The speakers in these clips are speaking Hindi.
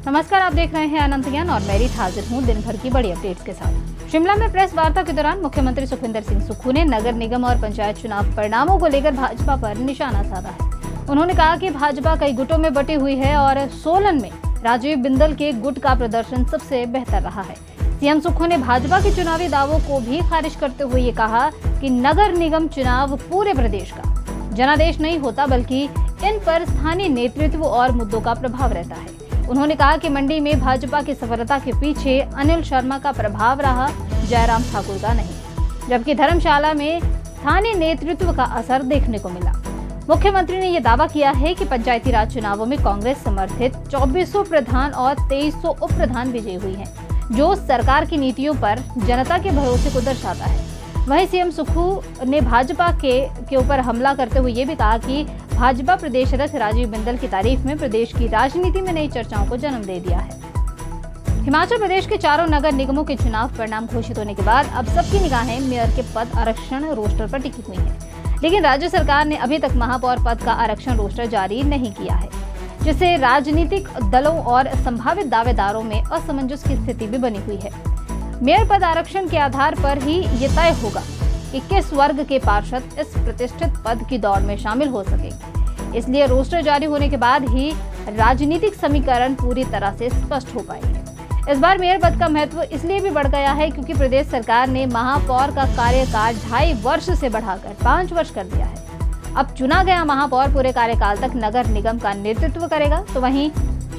नमस्कार, आप देख रहे हैं अनंत ज्ञान और मैं रीत हाजिर हूँ दिन भर की बड़ी अपडेट्स के साथ। शिमला में प्रेस वार्ता के दौरान मुख्यमंत्री सुखविंदर सिंह सुक्खू ने नगर निगम और पंचायत चुनाव परिणामों को लेकर भाजपा पर निशाना साधा है। उन्होंने कहा कि भाजपा कई गुटों में बटी हुई है और सोलन में राजीव बिंदल के गुट का प्रदर्शन सबसे बेहतर रहा है। सीएम सुक्खू ने भाजपा के चुनावी दावों को भी खारिज करते हुए ये कहा कि नगर निगम चुनाव पूरे प्रदेश का जनादेश नहीं होता, बल्कि इन पर स्थानीय नेतृत्व और मुद्दों का प्रभाव रहता है। उन्होंने कहा कि मंडी में भाजपा की सफलता के पीछे अनिल शर्मा का प्रभाव रहा, जयराम ठाकुर का नहीं, जबकि धर्मशाला में स्थानीय नेतृत्व का असर देखने को मिला। मुख्यमंत्री ने यह दावा किया है कि पंचायती राज चुनावों में कांग्रेस समर्थित 2400 प्रधान और 2300 उप प्रधान विजयी हुई हैं, जो सरकार की नीतियों पर जनता के भरोसे को दर्शाता है। वहीं सीएम सुक्खू ने भाजपा के ऊपर हमला करते हुए ये भी कहा कि भाजपा प्रदेश अध्यक्ष राजीव बिंदल की तारीफ में प्रदेश की राजनीति में नई चर्चाओं को जन्म दे दिया है। हिमाचल प्रदेश के चारों नगर निगमों के चुनाव परिणाम घोषित होने के बाद अब सबकी निगाहें मेयर के पद आरक्षण रोस्टर पर टिकी हुई हैं, लेकिन राज्य सरकार ने अभी तक महापौर पद का आरक्षण रोस्टर जारी नहीं किया है, जिससे राजनीतिक दलों और संभावित दावेदारों में असमंजस की स्थिति भी बनी हुई है। मेयर पद आरक्षण के आधार पर ही ये तय होगा कि किस वर्ग के पार्षद इस प्रतिष्ठित पद की दौड़ में शामिल हो सकेंगे। इसलिए रोस्टर जारी होने के बाद ही राजनीतिक समीकरण पूरी तरह से स्पष्ट हो पाएंगे। इस बार मेयर पद का महत्व इसलिए भी बढ़ गया है क्योंकि प्रदेश सरकार ने महापौर का कार्यकाल 2.5 वर्ष से बढ़ाकर 5 वर्ष कर दिया है। अब चुना गया महापौर पूरे कार्यकाल तक नगर निगम का नेतृत्व करेगा। तो वहीं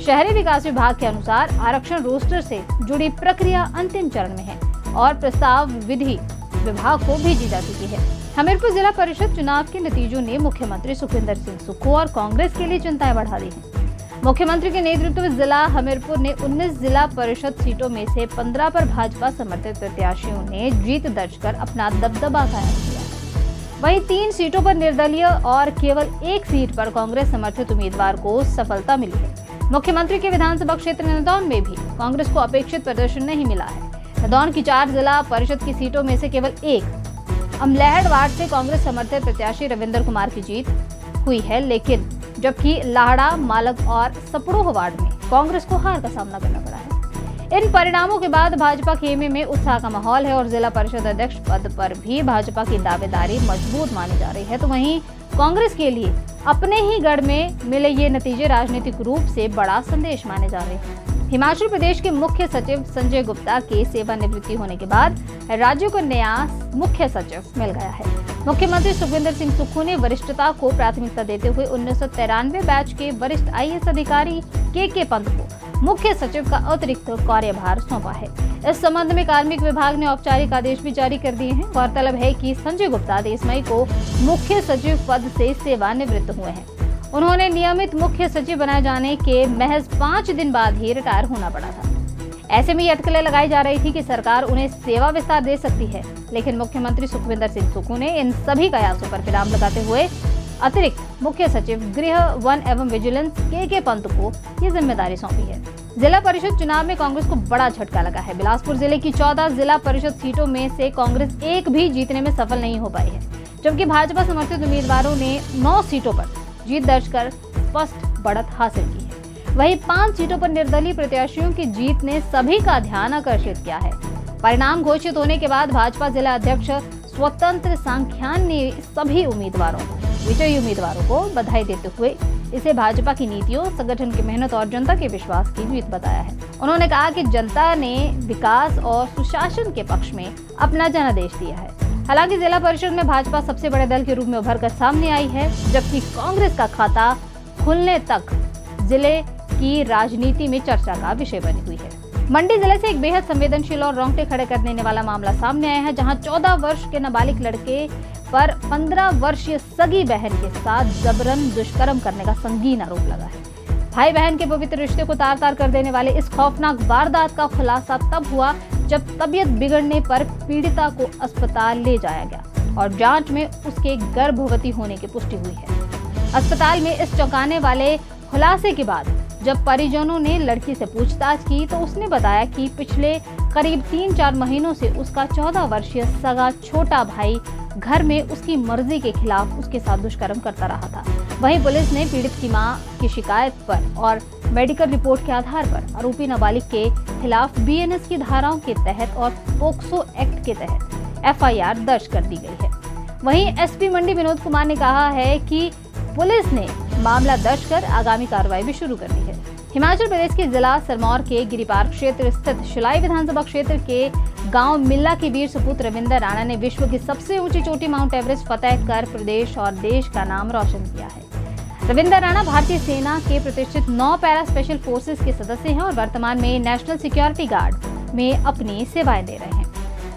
शहरी विकास विभाग के अनुसार आरक्षण रोस्टर से जुड़ी प्रक्रिया अंतिम चरण में है और प्रस्ताव विधि विभाग को भेजी जा चुकी है। हमीरपुर जिला परिषद चुनाव के नतीजों ने मुख्यमंत्री सुखविंदर सिंह सुक्खू और कांग्रेस के लिए चिंताएं बढ़ा दी हैं। मुख्यमंत्री के नेतृत्व में जिला हमीरपुर ने 19 जिला परिषद सीटों में से 15 पर भाजपा समर्थित प्रत्याशियों ने जीत दर्ज कर अपना दबदबा कायम किया। वहीं 3 सीटों पर निर्दलीय और केवल 1 सीट पर कांग्रेस समर्थित उम्मीदवार को सफलता मिली है। मुख्यमंत्री के विधानसभा क्षेत्र नदौन में भी कांग्रेस को अपेक्षित प्रदर्शन नहीं मिला है। नदौन की 4 जिला परिषद की सीटों में से केवल 1 अमलैहड़ वार्ड से कांग्रेस समर्थित प्रत्याशी रविंद्र कुमार की जीत हुई है, लेकिन जबकि लाहड़ा, मालग और सपड़ोह वार्ड में कांग्रेस को हार का सामना करना पड़ा है। इन परिणामों के बाद भाजपा खेमे में उत्साह का माहौल है और जिला परिषद अध्यक्ष पद पर भी भाजपा की दावेदारी मजबूत मानी जा रही है। तो वहीं कांग्रेस के लिए अपने ही गढ़ में मिले ये नतीजे राजनीतिक रूप से बड़ा संदेश माने जा रहे हैं। हिमाचल प्रदेश के मुख्य सचिव संजय गुप्ता के सेवानिवृत्ति होने के बाद राज्य को नया मुख्य सचिव मिल गया है। मुख्यमंत्री सुखविंदर सिंह सुक्खू ने वरिष्ठता को प्राथमिकता देते हुए 1993 बैच के वरिष्ठ आईएएस अधिकारी के पंत को मुख्य सचिव का अतिरिक्त कार्यभार सौंपा है। इस संबंध में कार्मिक विभाग ने औपचारिक आदेश भी जारी कर दिए हैं। गौरतलब है कि संजय गुप्ता 23 मई को मुख्य सचिव पद से सेवानिवृत्त हुए हैं। उन्होंने नियमित मुख्य सचिव बनाए जाने के महज 5 दिन बाद ही रिटायर होना पड़ा था। ऐसे में ये अटकलें लगाई जा रही थी कि सरकार उन्हें सेवा विस्तार दे सकती है, लेकिन मुख्यमंत्री सुखविंदर सिंह सुक्खू ने इन सभी कयासों पर विराम लगाते हुए अतिरिक्त मुख्य सचिव गृह, वन एवं विजिलेंस के पंत को ये जिम्मेदारी सौंपी है। जिला परिषद चुनाव में कांग्रेस को बड़ा झटका लगा है। बिलासपुर जिले की 14 जिला परिषद सीटों में से कांग्रेस एक भी जीतने में सफल नहीं हो पाई है, जबकि भाजपा समर्थित उम्मीदवारों ने 9 सीटों पर जीत दर्ज कर स्पष्ट बढ़त हासिल की है। वहीं 5 सीटों पर निर्दलीय प्रत्याशियों की जीत ने सभी का ध्यान आकर्षित किया है। परिणाम घोषित होने के बाद भाजपा जिला अध्यक्ष स्वतंत्र सांख्यान ने सभी विजयी उम्मीदवारों को बधाई देते हुए इसे भाजपा की नीतियों, संगठन की मेहनत और जनता के विश्वास की जीत बताया है। उन्होंने कहा कि जनता ने विकास और सुशासन के पक्ष में अपना जनादेश दिया है। हालांकि जिला परिषद में भाजपा सबसे बड़े दल के रूप में उभर कर सामने आई है, जबकि कांग्रेस का खाता खुलने तक जिले की राजनीति में चर्चा का विषय बनी हुई है। मंडी जिले से एक बेहद संवेदनशील और रोंगटे खड़े कर देने वाला मामला सामने आया है, जहां 14 वर्ष के नाबालिग लड़के पर 15 वर्षीय सगी बहन के साथ जबरन दुष्कर्म करने का संगीन आरोप लगा है। भाई बहन के पवित्र रिश्ते को तार तार कर देने वाले इस खौफनाक वारदात का खुलासा तब हुआ जब तबीयत बिगड़ने पर पीड़िता को अस्पताल ले जाया गया और जांच में उसके गर्भवती होने की पुष्टि हुई है। अस्पताल में इस चौंकाने वाले खुलासे के बाद जब परिजनों ने लड़की से पूछताछ की तो उसने बताया कि पिछले करीब 3-4 महीनों से उसका 14 वर्षीय सगा छोटा भाई घर में उसकी मर्जी के खिलाफ उसके साथ दुष्कर्म करता रहा था। वहीं पुलिस ने पीड़ित की मां की शिकायत पर और मेडिकल रिपोर्ट के आधार पर आरोपी नाबालिग के खिलाफ बीएनएस की धाराओं के तहत और पोक्सो एक्ट के तहत एफआईआर दर्ज कर दी गई है। वहीं एसपी मंडी विनोद कुमार ने कहा है कि पुलिस ने मामला दर्ज कर आगामी कार्रवाई भी शुरू कर दी है। हिमाचल प्रदेश के जिला सिरमौर के गिरिपार क्षेत्र स्थित शिलाई विधानसभा क्षेत्र के गांव मिल्ला के वीर सपूत रविंदर राणा ने विश्व की सबसे ऊंची चोटी माउंट एवरेस्ट फतेह कर प्रदेश और देश का नाम रोशन किया है। रविंदर राणा भारतीय सेना के प्रतिष्ठित 9 पैरा स्पेशल फोर्सेस के सदस्य हैं और वर्तमान में नेशनल सिक्योरिटी गार्ड में अपनी सेवाएं दे रहे हैं।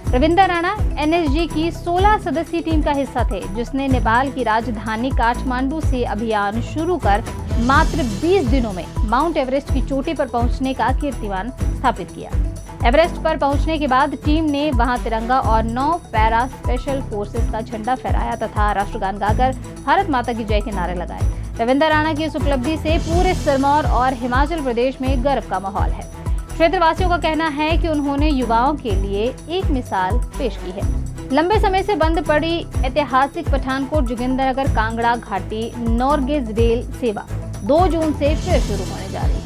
रविंदर राणा एनएसजी की 16 सदस्यीय टीम का हिस्सा थे, जिसने नेपाल की राजधानी काठमांडू से अभियान शुरू कर मात्र 20 दिनों में माउंट एवरेस्ट की चोटी पर पहुंचने का कीर्तिमान स्थापित किया। एवरेस्ट पर पहुंचने के बाद टीम ने वहां तिरंगा और 9 पैरा स्पेशल फोर्सेस का झंडा फहराया तथा राष्ट्रगान गाकर भारत माता की जय के नारे लगाए। रविंदर राणा की इस उपलब्धि से पूरे सिरमौर और हिमाचल प्रदेश में गर्व का माहौल है। क्षेत्रवासियों का कहना है कि उन्होंने युवाओं के लिए एक मिसाल पेश की है। लंबे समय से बंद पड़ी ऐतिहासिक पठानकोट जोगिंद्रनगर कांगड़ा घाटी नॉर्गेज रेल सेवा 2 जून से फिर शुरू होने जा रही है।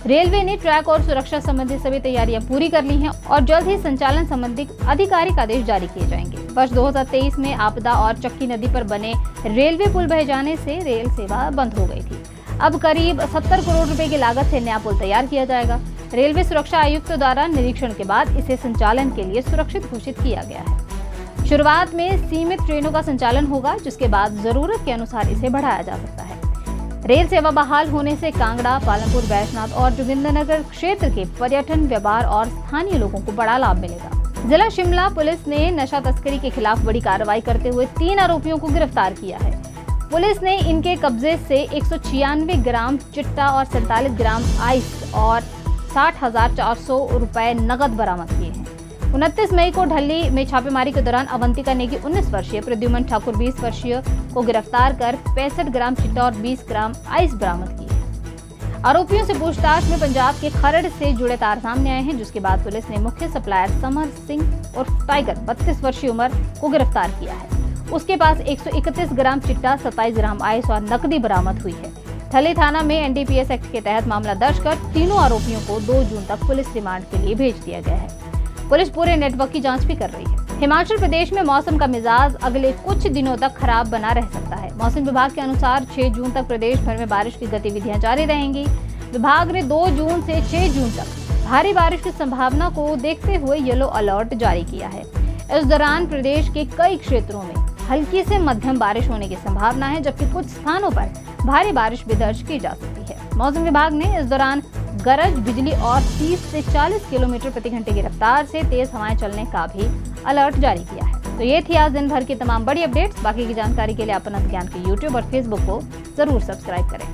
रेलवे ने ट्रैक और सुरक्षा संबंधी सभी तैयारियां पूरी कर ली हैं और जल्द ही संचालन संबंधी आधिकारिक आदेश जारी किए जाएंगे। वर्ष 2023 में आपदा और चक्की नदी पर बने रेलवे पुल बह जाने से रेल सेवा बंद हो गई थी। अब करीब 70 करोड़ रुपए की लागत से नया पुल तैयार किया जाएगा। रेलवे सुरक्षा आयुक्त द्वारा निरीक्षण के बाद इसे संचालन के लिए सुरक्षित घोषित किया गया है। शुरुआत में सीमित ट्रेनों का संचालन होगा, जिसके बाद जरूरत के अनुसार इसे बढ़ाया जा सकता है। रेल सेवा बहाल होने से कांगड़ा, पालमपुर, बैजनाथ और जोगिंद्रनगर क्षेत्र के पर्यटन, व्यापार और स्थानीय लोगों को बड़ा लाभ मिलेगा। जिला शिमला पुलिस ने नशा तस्करी के खिलाफ बड़ी कार्रवाई करते हुए 3 आरोपियों को गिरफ्तार किया है। पुलिस ने इनके कब्जे से 196 ग्राम चिट्टा और 47 ग्राम आइस और 60,400 रुपए नकद बरामद किए हैं। 29 मई को ढली में छापेमारी के दौरान अवंतिका नेगी 19 वर्षीय, प्रद्युमन ठाकुर 20 वर्षीय को गिरफ्तार कर 65 ग्राम चिट्टा और 20 ग्राम आइस बरामद किए हैं। आरोपियों से पूछताछ में पंजाब के खरड़ से जुड़े तार सामने आए हैं, जिसके बाद पुलिस ने मुख्य सप्लायर समर सिंह और टाइगर 32 वर्षीय उम्र को गिरफ्तार किया है। उसके पास 131 ग्राम चिट्टा, 27 ग्राम आइस और नकदी बरामद हुई है। थली थाना में एनडीपीएस एक्ट के तहत मामला दर्ज कर तीनों आरोपियों को 2 जून तक पुलिस रिमांड के लिए भेज दिया गया है। पुलिस पूरे नेटवर्क की जांच भी कर रही है। हिमाचल प्रदेश में मौसम का मिजाज अगले कुछ दिनों तक खराब बना रह सकता है। मौसम विभाग के अनुसार 6 जून तक प्रदेश भर में बारिश की गतिविधियां जारी रहेंगी। विभाग ने 2 जून से 6 जून तक भारी बारिश की संभावना को देखते हुए येलो अलर्ट जारी किया है। इस दौरान प्रदेश के कई क्षेत्रों में हल्की से मध्यम बारिश होने की संभावना है, जबकि कुछ स्थानों पर भारी बारिश भी दर्ज की जा सकती है। मौसम विभाग ने इस दौरान गरज बिजली और 30 से 40 किलोमीटर प्रति घंटे की रफ्तार से तेज हवाएं चलने का भी अलर्ट जारी किया है। तो ये थी आज दिन भर की तमाम बड़ी अपडेट्स। बाकी की जानकारी के लिए अपन ज्ञान के यूट्यूब और फेसबुक को जरूर सब्सक्राइब करें।